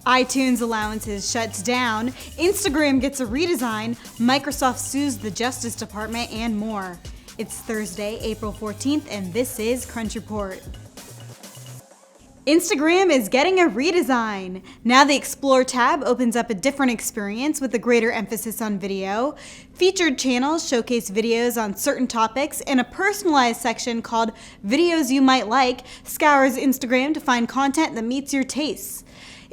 iTunes allowances shuts down, Instagram gets a redesign, Microsoft sues the Justice Department, and more. It's Thursday, April 14th, and this is Crunch Report. Instagram is getting a redesign. Now the Explore tab opens up a different experience with a greater emphasis on video. Featured channels showcase videos on certain topics, and a personalized section called Videos You Might Like scours Instagram to find content that meets your tastes.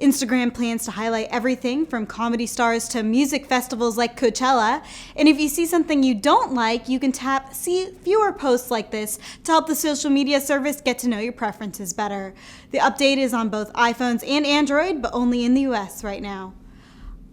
Instagram plans to highlight everything from comedy stars to music festivals like Coachella. And if you see something you don't like, you can tap See Fewer Posts like this to help the social media service get to know your preferences better. The update is on both iPhones and Android, but only in the US right now.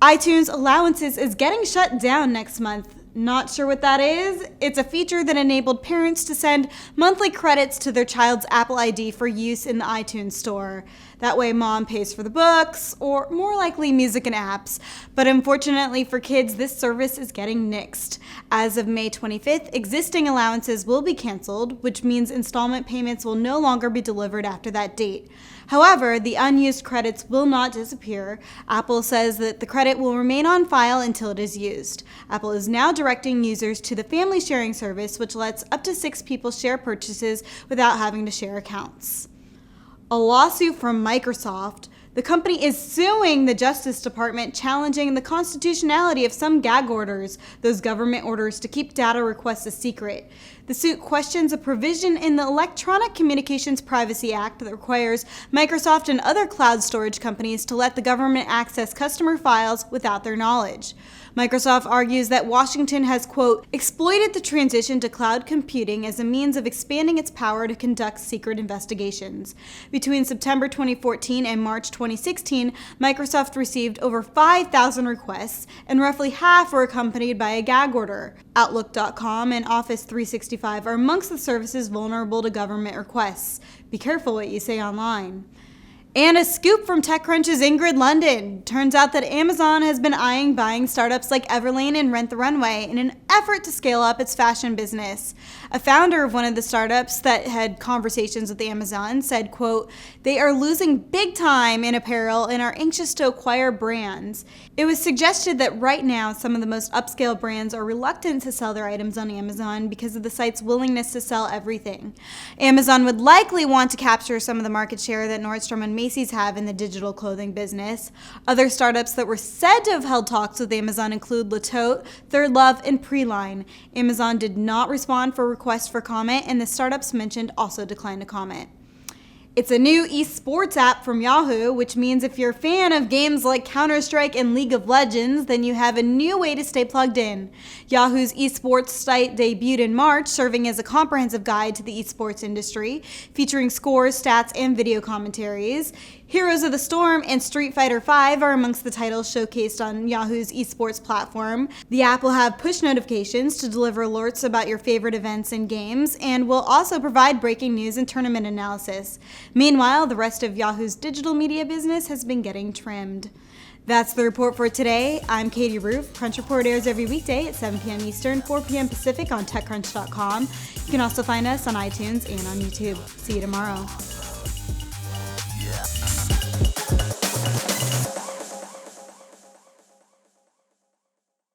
iTunes Allowances is getting shut down next month. Not sure what that is? It's a feature that enabled parents to send monthly credits to their child's Apple ID for use in the iTunes store. That way mom pays for the books, or more likely music and apps. But unfortunately for kids, this service is getting nixed. As of May 25th, existing allowances will be canceled, which means installment payments will no longer be delivered after that date. However, the unused credits will not disappear. Apple says that the credit will remain on file until it is used. Apple is now directing users to the family sharing service, which lets up to 6 people share purchases without having to share accounts. A lawsuit from Microsoft. The company is suing the Justice Department, challenging the constitutionality of some gag orders, those government orders to keep data requests a secret. The suit questions a provision in the Electronic Communications Privacy Act that requires Microsoft and other cloud storage companies to let the government access customer files without their knowledge. Microsoft argues that Washington has, quote, exploited the transition to cloud computing as a means of expanding its power to conduct secret investigations. Between September 2014 and March 2016, Microsoft received over 5,000 requests, and roughly half were accompanied by a gag order. Outlook.com and Office 365 are amongst the services vulnerable to government requests. Be careful what you say online. And a scoop from TechCrunch's Ingrid London. Turns out that Amazon has been eyeing buying startups like Everlane and Rent the Runway in an effort to scale up its fashion business. A founder of one of the startups that had conversations with Amazon said, quote, they are losing big time in apparel and are anxious to acquire brands. It was suggested that right now some of the most upscale brands are reluctant to sell their items on Amazon because of the site's willingness to sell everything. Amazon would likely want to capture some of the market share that Nordstrom and Macy's have in the digital clothing business. Other startups that were said to have held talks with Amazon include Le Tote, Third Love, and Preline. Amazon did not respond for requests for comment, and the startups mentioned also declined to comment. It's a new esports app from Yahoo, which means if you're a fan of games like Counter-Strike and League of Legends, then you have a new way to stay plugged in. Yahoo's esports site debuted in March, serving as a comprehensive guide to the esports industry, featuring scores, stats, and video commentaries. Heroes of the Storm and Street Fighter V are amongst the titles showcased on Yahoo's esports platform. The app will have push notifications to deliver alerts about your favorite events and games, and will also provide breaking news and tournament analysis. Meanwhile, the rest of Yahoo's digital media business has been getting trimmed. That's the report for today. I'm Katie Roof. Crunch Report airs every weekday at 7 p.m. Eastern, 4 p.m. Pacific on TechCrunch.com. You can also find us on iTunes and on YouTube. See you tomorrow.